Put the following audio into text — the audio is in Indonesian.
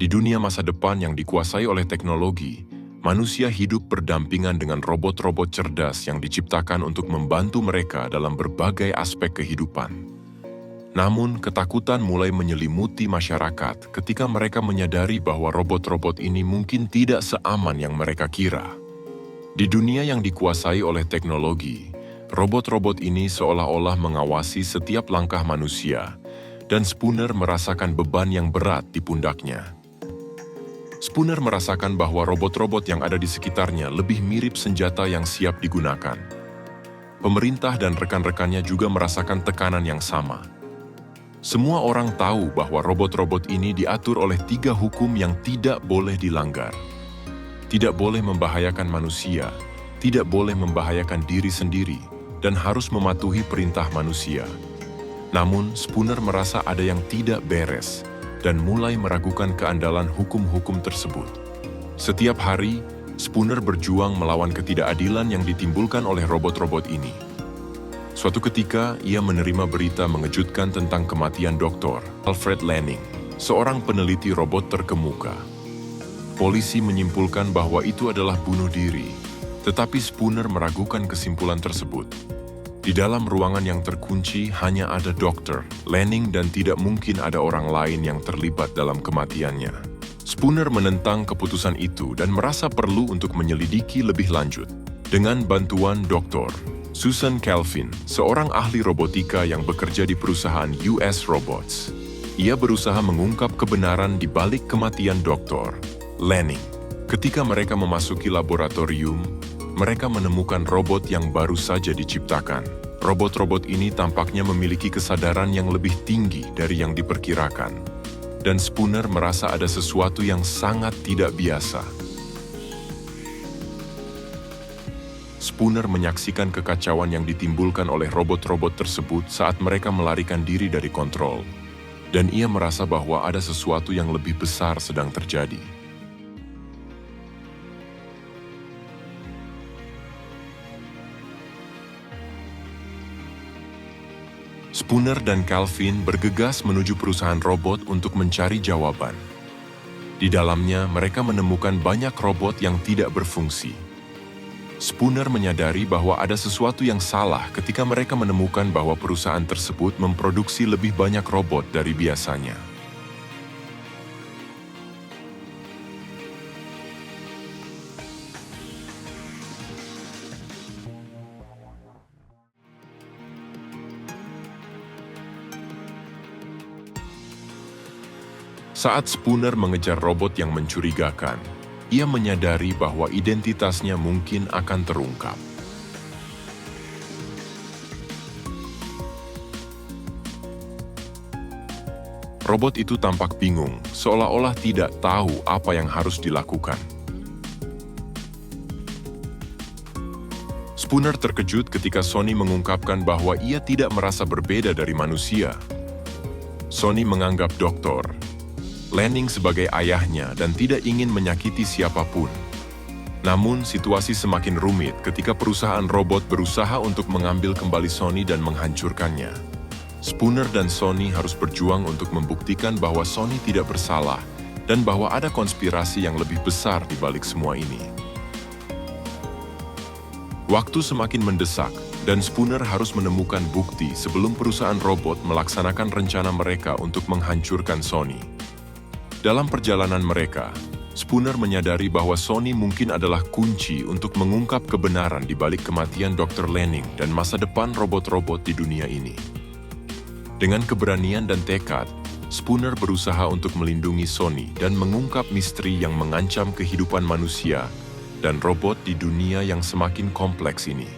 Di dunia masa depan yang dikuasai oleh teknologi, manusia hidup berdampingan dengan robot-robot cerdas yang diciptakan untuk membantu mereka dalam berbagai aspek kehidupan. Namun, ketakutan mulai menyelimuti masyarakat ketika mereka menyadari bahwa robot-robot ini mungkin tidak seaman yang mereka kira. Di dunia yang dikuasai oleh teknologi, robot-robot ini seolah-olah mengawasi setiap langkah manusia, dan Spooner merasakan beban yang berat di pundaknya. Spooner merasakan bahwa robot-robot yang ada di sekitarnya lebih mirip senjata yang siap digunakan. Pemerintah dan rekan-rekannya juga merasakan tekanan yang sama. Semua orang tahu bahwa robot-robot ini diatur oleh 3 hukum yang tidak boleh dilanggar. Tidak boleh membahayakan manusia, tidak boleh membahayakan diri sendiri, dan harus mematuhi perintah manusia. Namun, Spooner merasa ada yang tidak beres, dan mulai meragukan keandalan hukum-hukum tersebut. Setiap hari, Spooner berjuang melawan ketidakadilan yang ditimbulkan oleh robot-robot ini. Suatu ketika, ia menerima berita mengejutkan tentang kematian Dr. Alfred Lanning, seorang peneliti robot terkemuka. Polisi menyimpulkan bahwa itu adalah bunuh diri, tetapi Spooner meragukan kesimpulan tersebut. Di dalam ruangan yang terkunci hanya ada Dr. Lanning dan tidak mungkin ada orang lain yang terlibat dalam kematiannya. Spooner menentang keputusan itu dan merasa perlu untuk menyelidiki lebih lanjut. Dengan bantuan Dr. Susan Calvin, seorang ahli robotika yang bekerja di perusahaan US Robots, ia berusaha mengungkap kebenaran di balik kematian Dr. Lanning. Ketika mereka memasuki laboratorium, mereka menemukan robot yang baru saja diciptakan. Robot-robot ini tampaknya memiliki kesadaran yang lebih tinggi dari yang diperkirakan. Dan Spooner merasa ada sesuatu yang sangat tidak biasa. Spooner menyaksikan kekacauan yang ditimbulkan oleh robot-robot tersebut saat mereka melarikan diri dari kontrol. Dan ia merasa bahwa ada sesuatu yang lebih besar sedang terjadi. Spooner dan Calvin bergegas menuju perusahaan robot untuk mencari jawaban. Di dalamnya, mereka menemukan banyak robot yang tidak berfungsi. Spooner menyadari bahwa ada sesuatu yang salah ketika mereka menemukan bahwa perusahaan tersebut memproduksi lebih banyak robot dari biasanya. Saat Spooner mengejar robot yang mencurigakan, ia menyadari bahwa identitasnya mungkin akan terungkap. Robot itu tampak bingung, seolah-olah tidak tahu apa yang harus dilakukan. Spooner terkejut ketika Sony mengungkapkan bahwa ia tidak merasa berbeda dari manusia. Sony menganggap Dr. Lanning sebagai ayahnya dan tidak ingin menyakiti siapapun. Namun, situasi semakin rumit ketika perusahaan robot berusaha untuk mengambil kembali Sony dan menghancurkannya. Spooner dan Sony harus berjuang untuk membuktikan bahwa Sony tidak bersalah dan bahwa ada konspirasi yang lebih besar di balik semua ini. Waktu semakin mendesak, dan Spooner harus menemukan bukti sebelum perusahaan robot melaksanakan rencana mereka untuk menghancurkan Sony. Dalam perjalanan mereka, Spooner menyadari bahwa Sony mungkin adalah kunci untuk mengungkap kebenaran di balik kematian Dr. Lanning dan masa depan robot-robot di dunia ini. Dengan keberanian dan tekad, Spooner berusaha untuk melindungi Sony dan mengungkap misteri yang mengancam kehidupan manusia dan robot di dunia yang semakin kompleks ini.